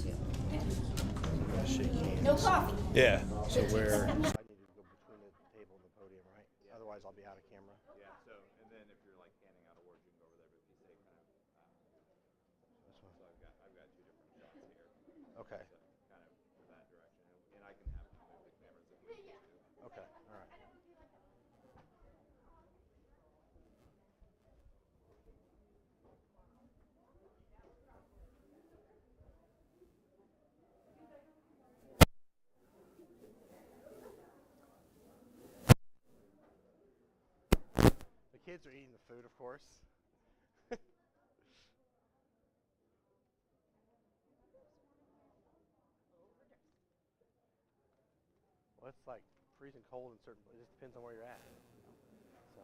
going to. Shake hands. No coffee. Yeah. So where I need to go between the table and the podium, right? Yeah. Otherwise, I'll be out of camera. Yeah. So, and then if you're like handing out awards, you can go over there. But if you say kind of, This one. so I've got two different shots here. Okay. So kind of that direction, and I can have move the cameras if we need to. Okay. All right. The kids are eating the food, of course. Well, it's like freezing cold in certain places. It just depends on where you're at. So.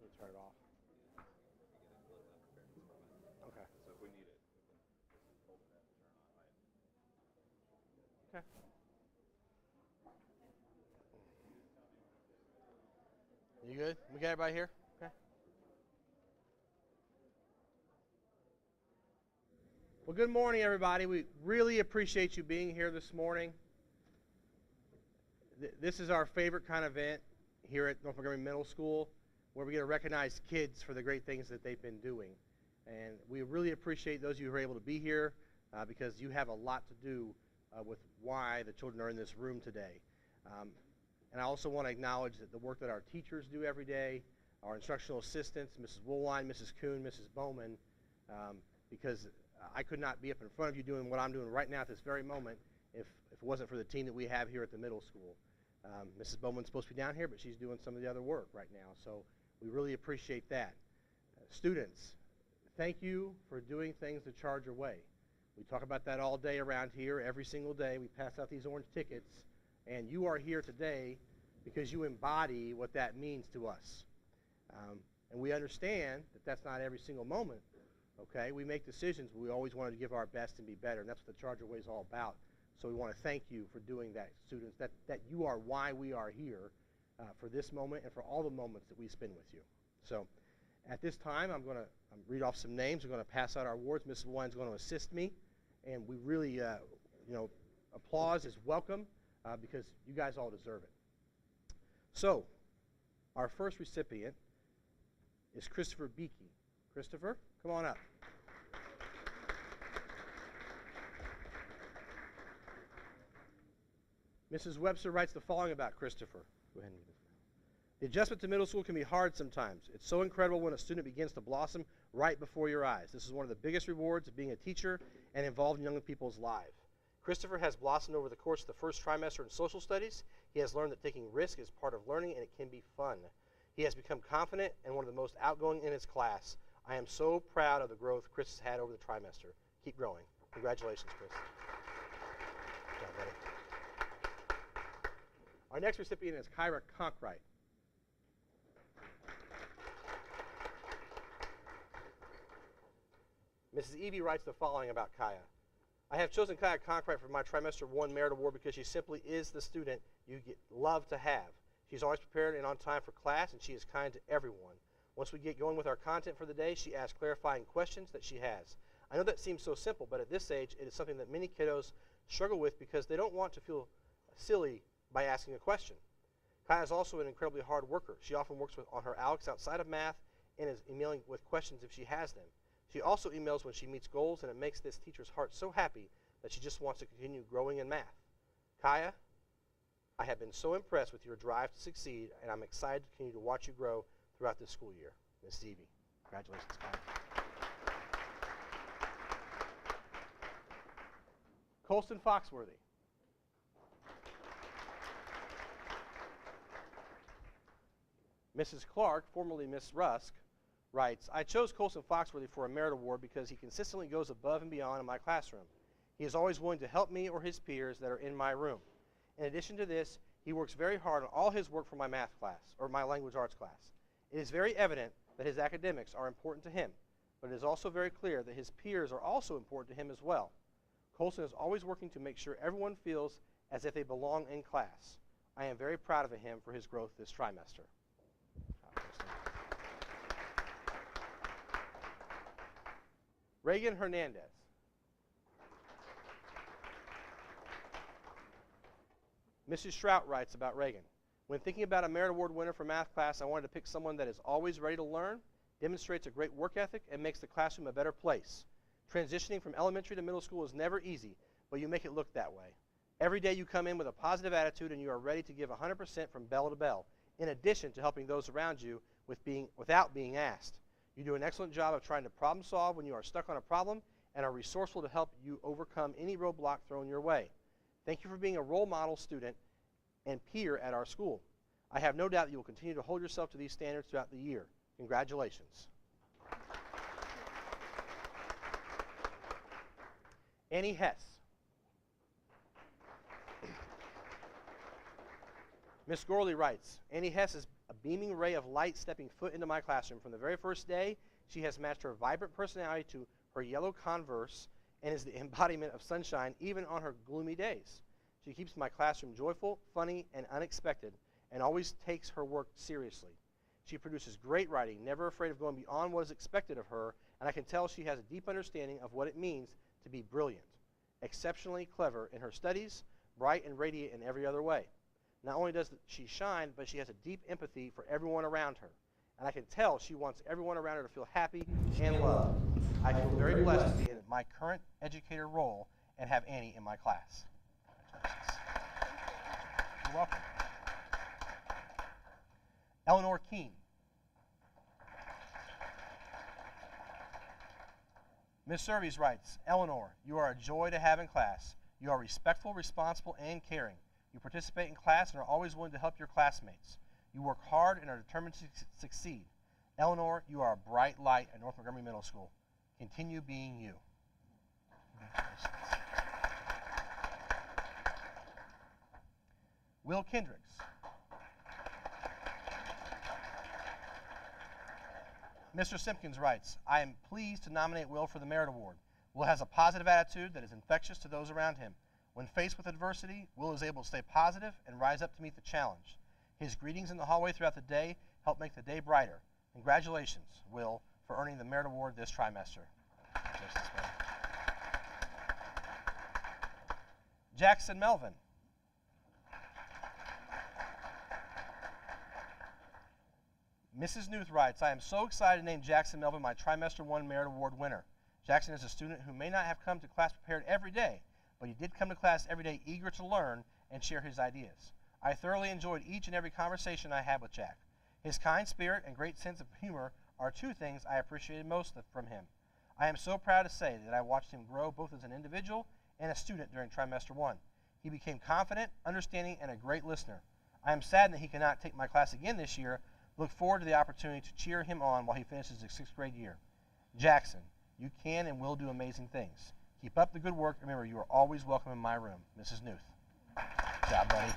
You turn it off. Okay. So if we need it, we can just hold it and turn on, right? Okay. You good? We got everybody here? Okay. Well, good morning, everybody. We really appreciate you being here this morning. This is our favorite kind of event here at North Montgomery Middle School, where we get to recognize kids for the great things that they've been doing. And we really appreciate those of you who are able to be here because you have a lot to do with why the children are in this room today. And I also want to acknowledge that the work that our teachers do every day, our instructional assistants, Mrs. Woolline, Mrs. Kuhn, Mrs. Bowman, because I could not be up in front of you doing what I'm doing right now at this very moment if it wasn't for the team that we have here at the middle school. Mrs. Bowman's supposed to be down here, but she's doing some of the other work right now, so we really appreciate that. Students, thank you for doing things to charge your way. We talk about that all day around here, every single day. We pass out these orange tickets, and you are here today because you embody what that means to us. And we understand that that's not every single moment, okay? We make decisions, but we always want to give our best and be better, and that's what the Charge Your Way is all about. So we want to thank you for doing that, students, that you are why we are here for this moment and for all the moments that we spend with you. So at this time, I'm going to read off some names. We're going to pass out our awards. Mrs. Wine's going to assist me, and we really, applause is welcome because you guys all deserve it. So our first recipient is Christopher Beakey. Christopher, come on up. Mrs. Webster writes the following about Christopher. Go ahead and read this. The adjustment to middle school can be hard sometimes. It's so incredible when a student begins to blossom right before your eyes. This is one of the biggest rewards of being a teacher and involved in young people's lives. Christopher has blossomed over the course of the first trimester in social studies. He has learned that taking risk is part of learning and it can be fun. He has become confident and one of the most outgoing in his class. I am so proud of the growth Chris has had over the trimester. Keep growing. Congratulations, Chris. Good job, buddy. Our next recipient is Kyra Conkright. Mrs. Evie writes the following about Kaya. I have chosen Kaya Conkright for my Trimester 1 Merit Award because she simply is the student you love to have. She's always prepared and on time for class, and she is kind to everyone. Once we get going with our content for the day, she asks clarifying questions that she has. I know that seems so simple, but at this age, it is something that many kiddos struggle with because they don't want to feel silly by asking a question. Kaya is also an incredibly hard worker. She often works on her ALEKS outside of math and is emailing with questions if she has them. She also emails when she meets goals, and it makes this teacher's heart so happy that she just wants to continue growing in math. Kaya, I have been so impressed with your drive to succeed, and I'm excited to continue to watch you grow throughout this school year. Ms. Evie, congratulations, Kaya. Colston Foxworthy. Mrs. Clark, formerly Miss Rusk, writes, I chose Colston Foxworthy for a merit award because he consistently goes above and beyond in my classroom. He is always willing to help me or his peers that are in my room. In addition to this, he works very hard on all his work for my math class, or my language arts class. It is very evident that his academics are important to him, but it is also very clear that his peers are also important to him as well. Colston is always working to make sure everyone feels as if they belong in class. I am very proud of him for his growth this trimester. Reagan Hernandez. Mrs. Strout writes about Reagan. When thinking about a Merit Award winner for math class, I wanted to pick someone that is always ready to learn, demonstrates a great work ethic, and makes the classroom a better place. Transitioning from elementary to middle school is never easy, but you make it look that way. Every day you come in with a positive attitude and you are ready to give 100% from bell to bell, in addition to helping those around you without being asked. You do an excellent job of trying to problem solve when you are stuck on a problem and are resourceful to help you overcome any roadblock thrown your way. Thank you for being a role model student and peer at our school. I have no doubt that you will continue to hold yourself to these standards throughout the year. Congratulations. Annie Hess. Miss Gorley writes, Annie Hess is a beaming ray of light stepping foot into my classroom. From the very first day, she has matched her vibrant personality to her yellow Converse and is the embodiment of sunshine even on her gloomy days. She keeps my classroom joyful, funny, and unexpected, and always takes her work seriously. She produces great writing, never afraid of going beyond what is expected of her, and I can tell she has a deep understanding of what it means to be brilliant, exceptionally clever in her studies, bright and radiant in every other way. Not only does she shine, but she has a deep empathy for everyone around her, and I can tell she wants everyone around her to feel happy and loved. I feel very blessed to be in my current educator role and have Annie in my class. You're welcome. Eleanor Keene. Ms. Servies writes, Eleanor, you are a joy to have in class. You are respectful, responsible, and caring. You participate in class and are always willing to help your classmates. You work hard and are determined to succeed. Eleanor, you are a bright light at North Montgomery Middle School. Continue being you. Will Kendricks. Mr. Simpkins writes, I am pleased to nominate Will for the Merit Award. Will has a positive attitude that is infectious to those around him. When faced with adversity, Will is able to stay positive and rise up to meet the challenge. His greetings in the hallway throughout the day help make the day brighter. Congratulations, Will, for earning the Merit Award this trimester. Jackson Melvin. Mrs. Newth writes, I am so excited to name Jackson Melvin my Trimester 1 Merit Award winner. Jackson is a student who may not have come to class prepared every day, but he did come to class every day eager to learn and share his ideas. I thoroughly enjoyed each and every conversation I had with Jack. His kind spirit and great sense of humor are two things I appreciated most from him. I am so proud to say that I watched him grow both as an individual and a student during Trimester 1. He became confident, understanding, and a great listener. I am saddened that he cannot take my class again this year. Look forward to the opportunity to cheer him on while he finishes his 6th grade year. Jackson, you can and will do amazing things. Keep up the good work. Remember, you are always welcome in my room. Mrs. Newth. Good job, buddy.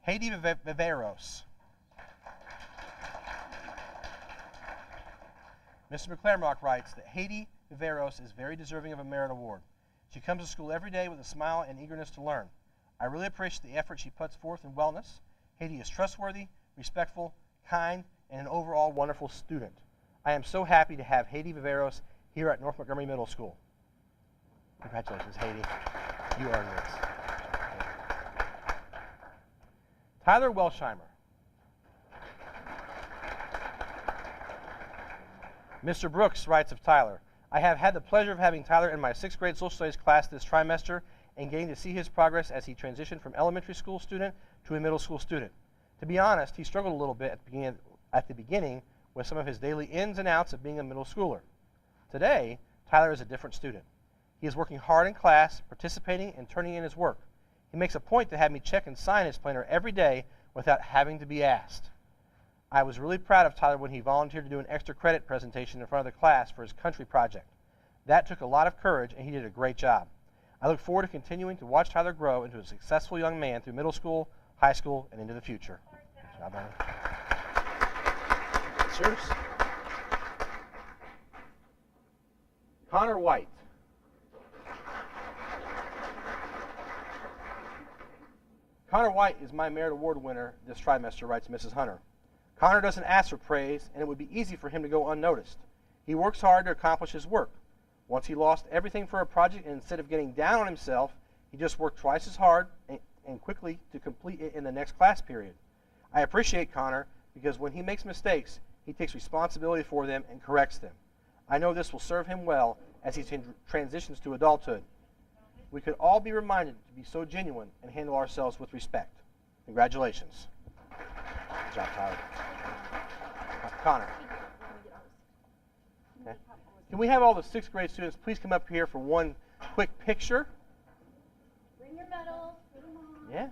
Haiti Viveros. Mr. McClarmock writes that Haiti Viveros is very deserving of a Merit Award. She comes to school every day with a smile and eagerness to learn. I really appreciate the effort she puts forth in wellness. Haiti is trustworthy, respectful, kind, and an overall wonderful student. I am so happy to have Haiti Viveros here at North Montgomery Middle School. Congratulations, Haiti. You earned this. Tyler Welsheimer. Mr. Brooks writes of Tyler, I have had the pleasure of having Tyler in my 6th grade social studies class this trimester and getting to see his progress as he transitioned from elementary school student to a middle school student. To be honest, he struggled a little bit at the beginning with some of his daily ins and outs of being a middle schooler. Today, Tyler is a different student. He is working hard in class, participating, and turning in his work. He makes a point to have me check and sign his planner every day without having to be asked. I was really proud of Tyler when he volunteered to do an extra credit presentation in front of the class for his country project. That took a lot of courage, and he did a great job. I look forward to continuing to watch Tyler grow into a successful young man through middle school, high school, and into the future. Good job, man. Cheers. Connor White. Connor White is my Merit Award winner this trimester, writes Mrs. Hunter. Connor doesn't ask for praise, and it would be easy for him to go unnoticed. He works hard to accomplish his work. Once he lost everything for a project, and instead of getting down on himself, he just worked twice as hard and quickly to complete it in the next class period. I appreciate Connor because when he makes mistakes, he takes responsibility for them and corrects them. I know this will serve him well as he transitions to adulthood. We could all be reminded to be so genuine and handle ourselves with respect. Congratulations. Good job, Tyler. Connor. Okay. Can we have all the 6th grade students please come up here for one quick picture? Bring your medals. Put them on. Yeah.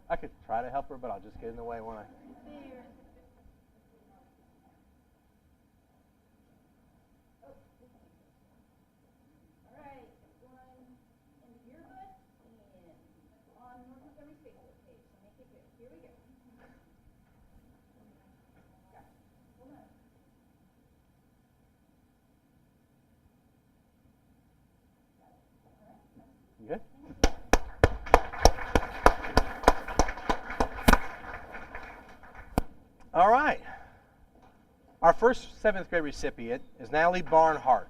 I could try to help her, but I'll just get in the way, won't I? All right, one in the yearbook and on Montgomery's Facebook page. So make it good. Here we go. Got it. Hold on. You good? All right. Our first 7th grade recipient is Natalie Barnhart.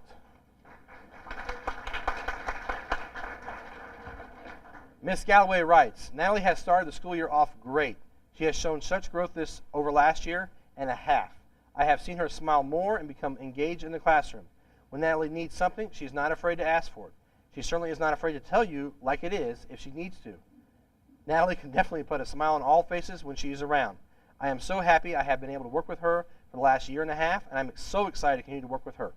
Miss Galloway writes, Natalie has started the school year off great. She has shown such growth over last year and a half. I have seen her smile more and become engaged in the classroom. When Natalie needs something, she's not afraid to ask for it. She certainly is not afraid to tell you like it is if she needs to. Natalie can definitely put a smile on all faces when she is around. I am so happy I have been able to work with her for the last year and a half, and I'm so excited to continue to work with her.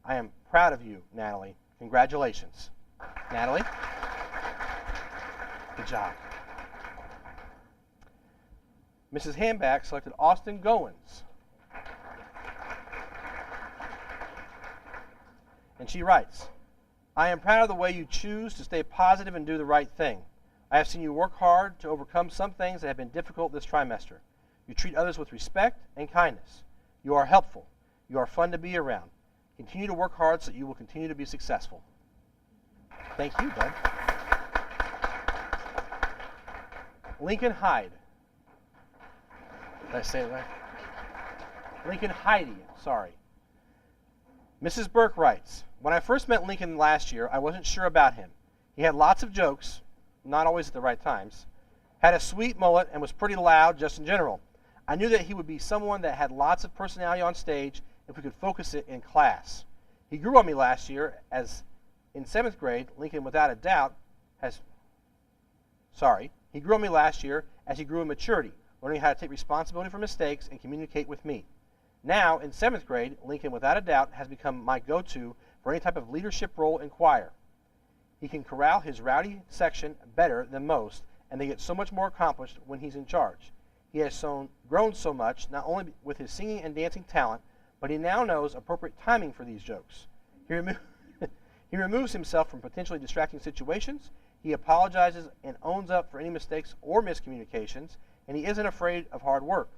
I am proud of you, Natalie. Congratulations. Natalie? Good job. Mrs. Hamback selected Austin Goins. And she writes, I am proud of the way you choose to stay positive and do the right thing. I have seen you work hard to overcome some things that have been difficult this trimester. You treat others with respect and kindness. You are helpful. You are fun to be around. Continue to work hard so that you will continue to be successful. Thank you, bud. Lincoln Hyde. Did I say it right? Lincoln Heidi, sorry. Mrs. Burke writes, when I first met Lincoln last year, I wasn't sure about him. He had lots of jokes, not always at the right times, had a sweet mullet, and was pretty loud just in general. I knew that he would be someone that had lots of personality on stage if we could focus it in class. He grew on me last year as in 7th grade, Lincoln without a doubt he grew on me last year as he grew in maturity, learning how to take responsibility for mistakes and communicate with me. Now, in 7th grade, Lincoln without a doubt has become my go-to for any type of leadership role in choir. He can corral his rowdy section better than most, and they get so much more accomplished when he's in charge. He has grown so much, not only with his singing and dancing talent, but he now knows appropriate timing for these jokes. He removes himself from potentially distracting situations. He apologizes and owns up for any mistakes or miscommunications, and he isn't afraid of hard work.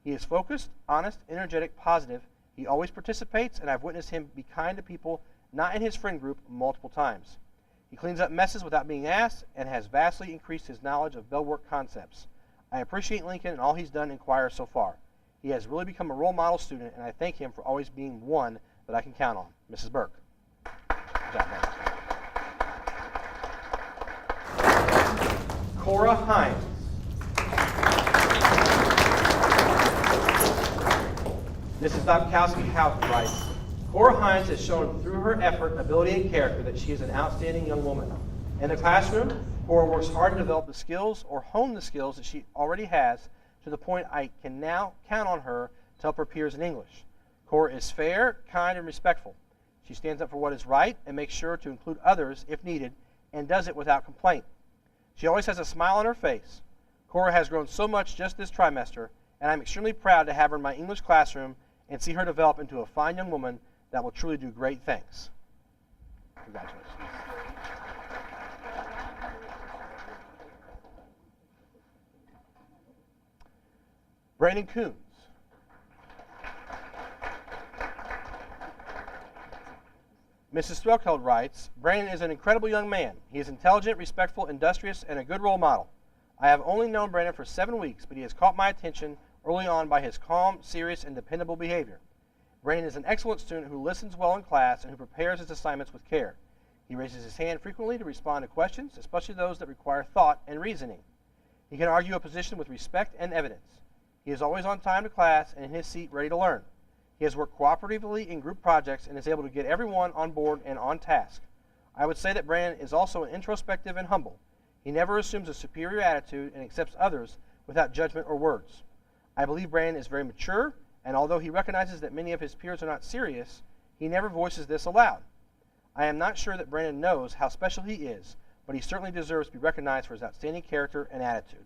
He is focused, honest, energetic, positive. He always participates, and I've witnessed him be kind to people not in his friend group multiple times. He cleans up messes without being asked and has vastly increased his knowledge of bellwork concepts. I appreciate Lincoln and all he's done in choir so far. He has really become a role model student, and I thank him for always being one that I can count on. Mrs. Burke. Good job, man. Cora Hines. Mrs. Dobkowski-Houghton writes, Cora Hines has shown through her effort, ability, and character that she is an outstanding young woman. In the classroom, Cora works hard to develop the skills or hone the skills that she already has to the point I can now count on her to help her peers in English. Cora is fair, kind, and respectful. She stands up for what is right and makes sure to include others if needed and does it without complaint. She always has a smile on her face. Cora has grown so much just this trimester, and I'm extremely proud to have her in my English classroom and see her develop into a fine young woman that will truly do great things. Congratulations. Brandon Coons. Mrs. Threlkeld writes, Brandon is an incredible young man. He is intelligent, respectful, industrious, and a good role model. I have only known Brandon for 7 weeks, but he has caught my attention early on by his calm, serious, and dependable behavior. Brandon is an excellent student who listens well in class and who prepares his assignments with care. He raises his hand frequently to respond to questions, especially those that require thought and reasoning. He can argue a position with respect and evidence. He is always on time to class and in his seat ready to learn. He has worked cooperatively in group projects and is able to get everyone on board and on task. I would say that Brandon is also introspective and humble. He never assumes a superior attitude and accepts others without judgment or words. I believe Brandon is very mature, and although he recognizes that many of his peers are not serious, he never voices this aloud. I am not sure that Brandon knows how special he is, but he certainly deserves to be recognized for his outstanding character and attitude.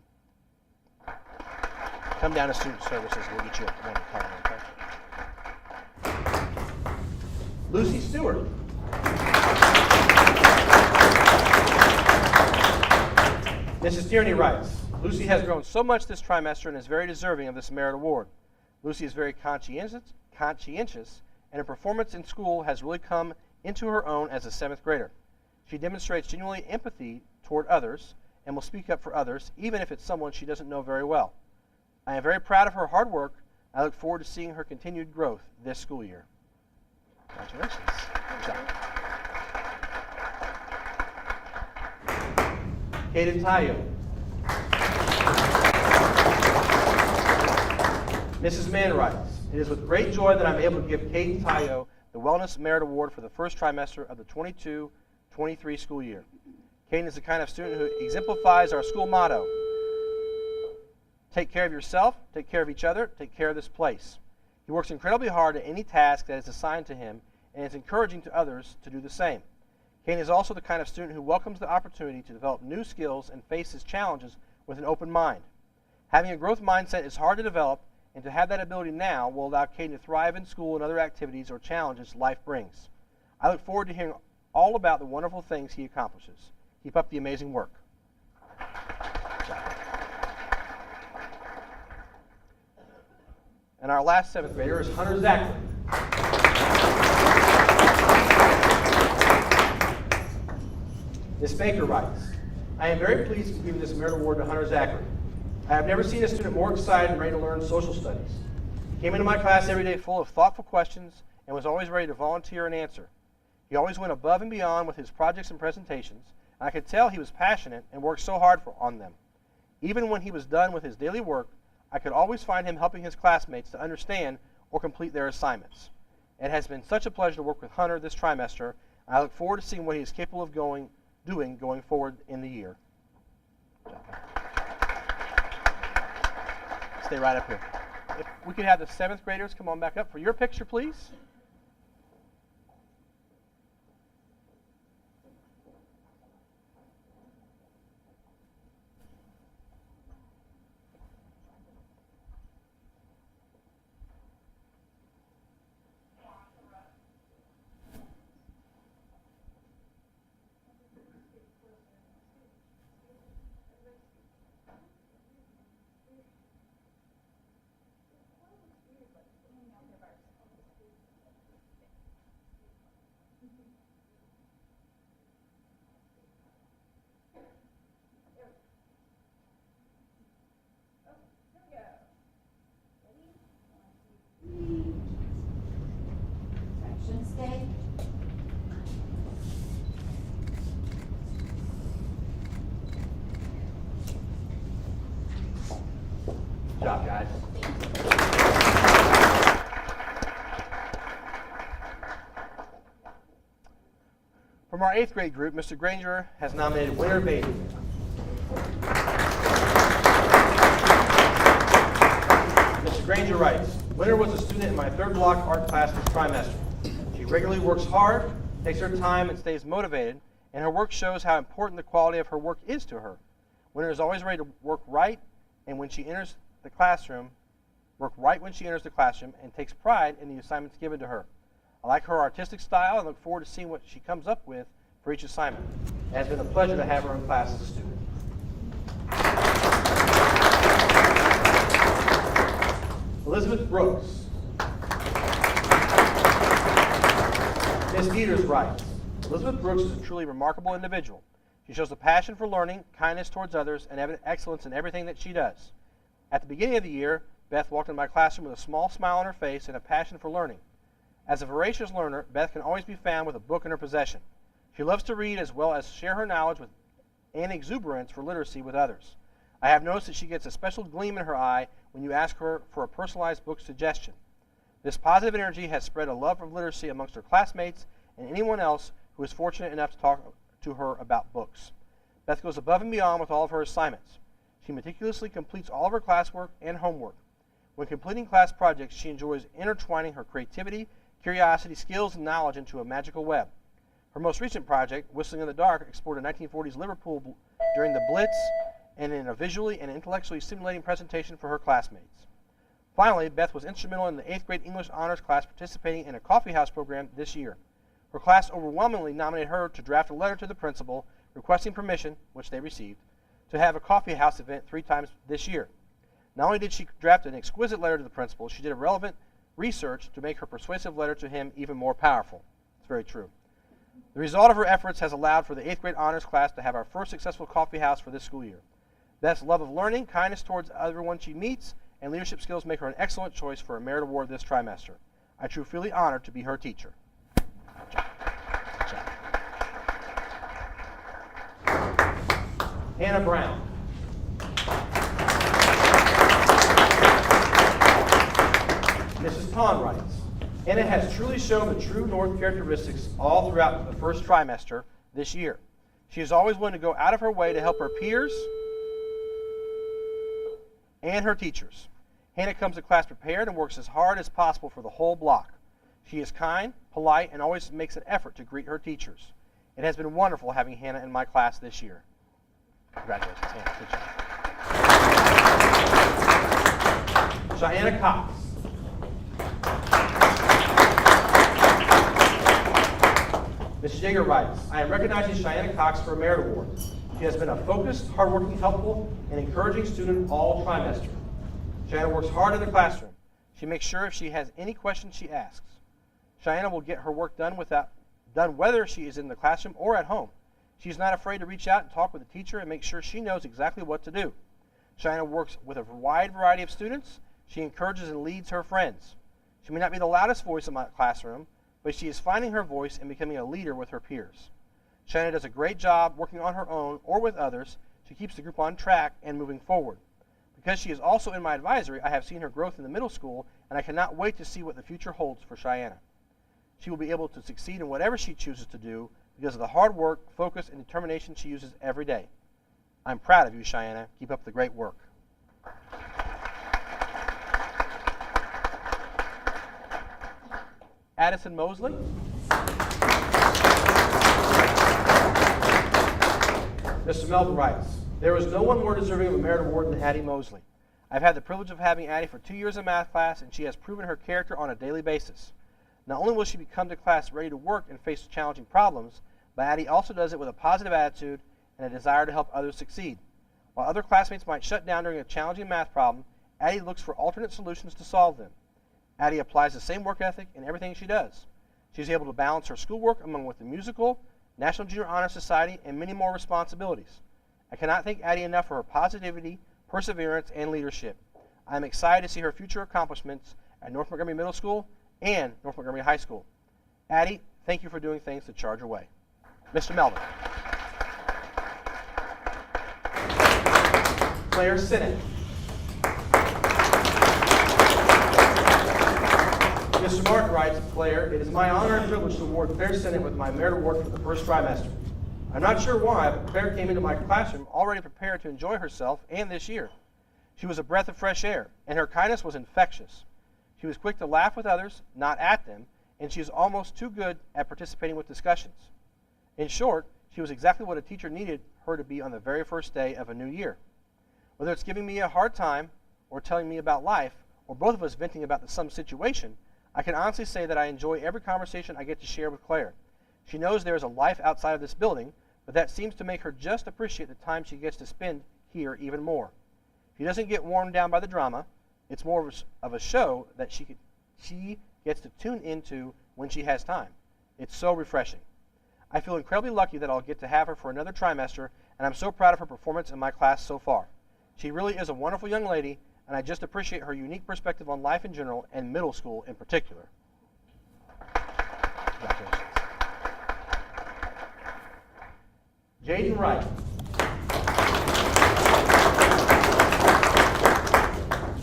Come down to student services, we'll get you one card, okay? Lucy Stewart. Mrs. Tierney writes, Lucy has grown so much this trimester and is very deserving of this merit award. Lucy is very conscientious, and her performance in school has really come into her own as a 7th grader. She demonstrates genuine empathy toward others and will speak up for others, even if it's someone she doesn't know very well. I am very proud of her hard work. I look forward to seeing her continued growth this school year. Congratulations. Good job. Kaden Tayo. Mrs. Mann writes, it is with great joy that I'm able to give Kaden Tayo the Wellness Merit Award for the first trimester of the 22-23 school year. Kaden is the kind of student who exemplifies our school motto, take care of yourself, take care of each other, take care of this place. He works incredibly hard at any task that is assigned to him and is encouraging to others to do the same. Kane is also the kind of student who welcomes the opportunity to develop new skills and faces challenges with an open mind. Having a growth mindset is hard to develop, and to have that ability now will allow Kane to thrive in school and other activities or challenges life brings. I look forward to hearing all about the wonderful things he accomplishes. Keep up the amazing work. And our last 7th grader is Hunter Zachary. Ms. Baker writes, I am very pleased to give this merit award to Hunter Zachary. I have never seen a student more excited and ready to learn social studies. He came into my class every day full of thoughtful questions and was always ready to volunteer and answer. He always went above and beyond with his projects and presentations, and I could tell he was passionate and worked so hard on them. Even when he was done with his daily work, I could always find him helping his classmates to understand or complete their assignments. It has been such a pleasure to work with Hunter this trimester, and I look forward to seeing what he is capable of doing going forward in the year. Stay right up here. If we could have the 7th graders come on back up for your picture, please. Stay. Good job, guys. From our 8th grade group, Mr. Granger has nominated Winter Baby. Mr. Granger writes, Winter was a student in my 3rd block art class this trimester. She regularly works hard, takes her time, and stays motivated, and her work shows how important the quality of her work is to her. Winter is always ready to work right, and when she enters the classroom, work right when she enters the classroom, and takes pride in the assignments given to her. I like her artistic style and look forward to seeing what she comes up with for each assignment. It has been a pleasure to have her in class as a student. Elizabeth Brooks. Ms. Dieters writes, Elizabeth Brooks is a truly remarkable individual. She shows a passion for learning, kindness towards others, and evident excellence in everything that she does. At the beginning of the year, Beth walked into my classroom with a small smile on her face and a passion for learning. As a voracious learner, Beth can always be found with a book in her possession. She loves to read as well as share her knowledge and exuberance for literacy with others. I have noticed that she gets a special gleam in her eye when you ask her for a personalized book suggestion. This positive energy has spread a love of literacy amongst her classmates and anyone else who is fortunate enough to talk to her about books. Beth goes above and beyond with all of her assignments. She meticulously completes all of her classwork and homework. When completing class projects, she enjoys intertwining her creativity, curiosity, skills, and knowledge into a magical web. Her most recent project, Whistling in the Dark, explored a 1940s Liverpool during the Blitz and in a visually and intellectually stimulating presentation for her classmates. Finally, Beth was instrumental in the 8th grade English honors class participating in a coffee house program this year. Her class overwhelmingly nominated her to draft a letter to the principal requesting permission, which they received, to have a coffee house event 3 times this year. Not only did she draft an exquisite letter to the principal, she did a relevant research to make her persuasive letter to him even more powerful. It's very true. The result of her efforts has allowed for the 8th grade honors class to have our first successful coffee house for this school year. Beth's love of learning, kindness towards everyone she meets, and leadership skills make her an excellent choice for a merit award this trimester. I truly feel honored to be her teacher. Hannah Brown. Mrs. Pond writes, Hannah has truly shown the true North characteristics all throughout the first trimester this year. She is always willing to go out of her way to help her peers and her teachers. Hannah comes to class prepared and works as hard as possible for the whole block. She is kind, polite, and always makes an effort to greet her teachers. It has been wonderful having Hannah in my class this year. Congratulations, Hannah. Good job. Cheyenne Cox. Ms. Jaeger writes, I am recognizing Cheyenne Cox for a merit award. She has been a focused, hardworking, helpful, and encouraging student all trimester. Cheyenne works hard in the classroom. She makes sure if she has any questions, she asks. Cheyenne will get her work done whether she is in the classroom or at home. She is not afraid to reach out and talk with the teacher and make sure she knows exactly what to do. Cheyenne works with a wide variety of students. She encourages and leads her friends. She may not be the loudest voice in my classroom, but she is finding her voice and becoming a leader with her peers. Cheyenne does a great job working on her own or with others. She keeps the group on track and moving forward. Because she is also in my advisory, I have seen her growth in the middle school, and I cannot wait to see what the future holds for Cheyenne. She will be able to succeed in whatever she chooses to do because of the hard work, focus, and determination she uses every day. I'm proud of you, Cheyenne. Keep up the great work. Addison Mosley. Mr. Melvin writes, there is no one more deserving of a merit award than Addie Mosley. I've had the privilege of having Addie for 2 years in math class, and she has proven her character on a daily basis. Not only will she come to class ready to work and face challenging problems, but Addie also does it with a positive attitude and a desire to help others succeed. While other classmates might shut down during a challenging math problem, Addie looks for alternate solutions to solve them. Addie applies the same work ethic in everything she does. She's able to balance her schoolwork along with the musical, National Junior Honor Society, and many more responsibilities. I cannot thank Addie enough for her positivity, perseverance, and leadership. I am excited to see her future accomplishments at North Montgomery Middle School and North Montgomery High School. Addie, thank you for doing things to charge her way. Mr. Melvin. Claire Sinnott. Mr. Martin writes, Claire, it is my honor and privilege to award Claire Sinnott with my merit award for the first trimester. I'm not sure why, but Claire came into my classroom already prepared to enjoy herself and this year. She was a breath of fresh air, and her kindness was infectious. She was quick to laugh with others, not at them, and she is almost too good at participating with discussions. In short, she was exactly what a teacher needed her to be on the very first day of a new year. Whether it's giving me a hard time, or telling me about life, or both of us venting about some situation, I can honestly say that I enjoy every conversation I get to share with Claire. She knows there is a life outside of this building, but that seems to make her just appreciate the time she gets to spend here even more. She doesn't get worn down by the drama. It's more of a show that she gets to tune into when she has time. It's so refreshing. I feel incredibly lucky that I'll get to have her for another trimester, and I'm so proud of her performance in my class so far. She really is a wonderful young lady, and I just appreciate her unique perspective on life in general and middle school in particular. Congratulations. Jaden Wright.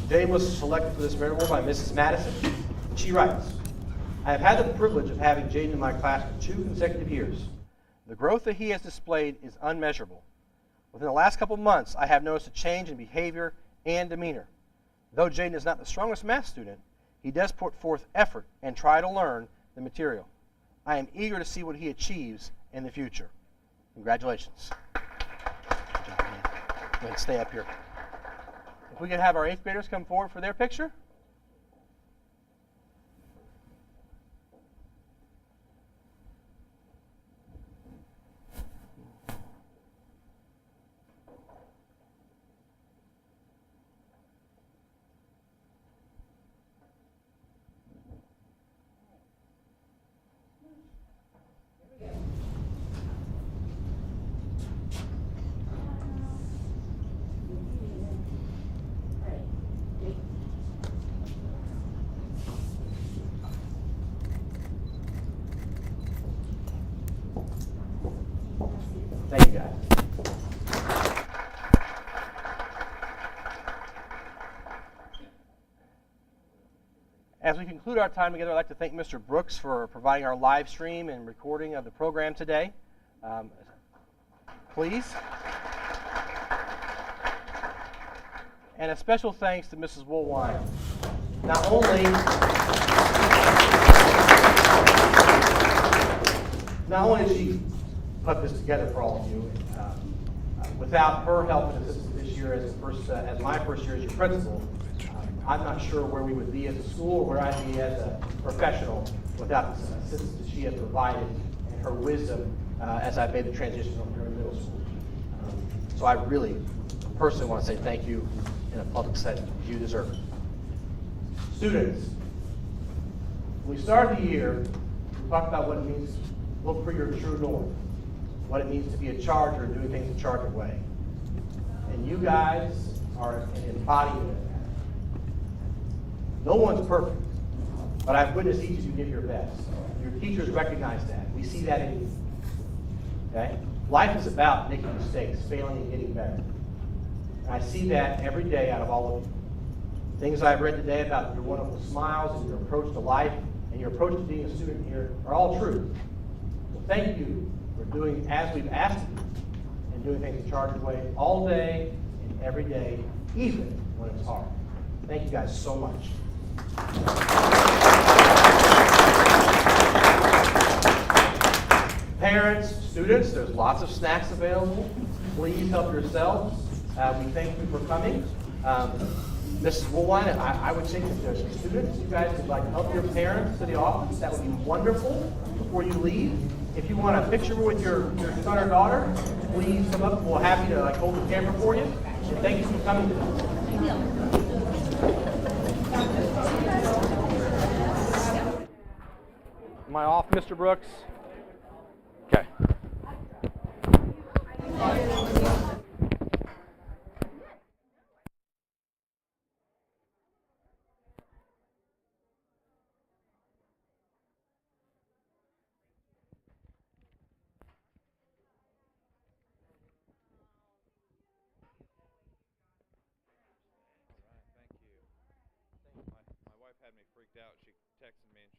Jaden was selected for this merit award by Mrs. Madison. She writes, I have had the privilege of having Jaden in my class for 2 consecutive years. The growth that he has displayed is unmeasurable. Within the last couple of months, I have noticed a change in behavior and demeanor. Though Jaden is not the strongest math student, he does put forth effort and try to learn the material. I am eager to see what he achieves in the future. Congratulations. Good job, man. Go ahead and stay up here. If we could have our 8th graders come forward for their picture. Thank you, guys. As we conclude our time together, I'd like to thank Mr. Brooks for providing our live stream and recording of the program today. Please. And a special thanks to Mrs. Woolwine. Not only did she put this together for all of you, without her help and assistance this year as my first year as your principal, I'm not sure where we would be as a school or where I'd be as a professional without the assistance that she has provided and her wisdom as I've made the transition over here in middle school. So I really personally want to say thank you in a public setting. You deserve it. Students, when we started the year, we talked about what it means to look for your true north, what it means to be a charger and doing things the Charger way. And you guys are an embodiment of that. No one's perfect, but I've witnessed each of you give your best. Your teachers recognize that. We see that in you. Okay? Life is about making mistakes, failing and getting better. And I see that every day out of all of you. Things I've read today about your wonderful smiles and your approach to life and your approach to being a student here are all true. So thank you for doing as we've asked you and doing things the Charger way all day and every day, even when it's hard. Thank you guys so much. Parents, students, there's lots of snacks available. Please help yourselves. We thank you for coming. Mrs. Woolwine, I would think that there's students, you guys would like to help your parents to the office. That would be wonderful before you leave. If you want a picture with your son or daughter, please come up. We'll have you to hold the camera for you. And thank you for coming today. Am I off, Mr. Brooks? Okay. My wife had me freaked out. She texted me and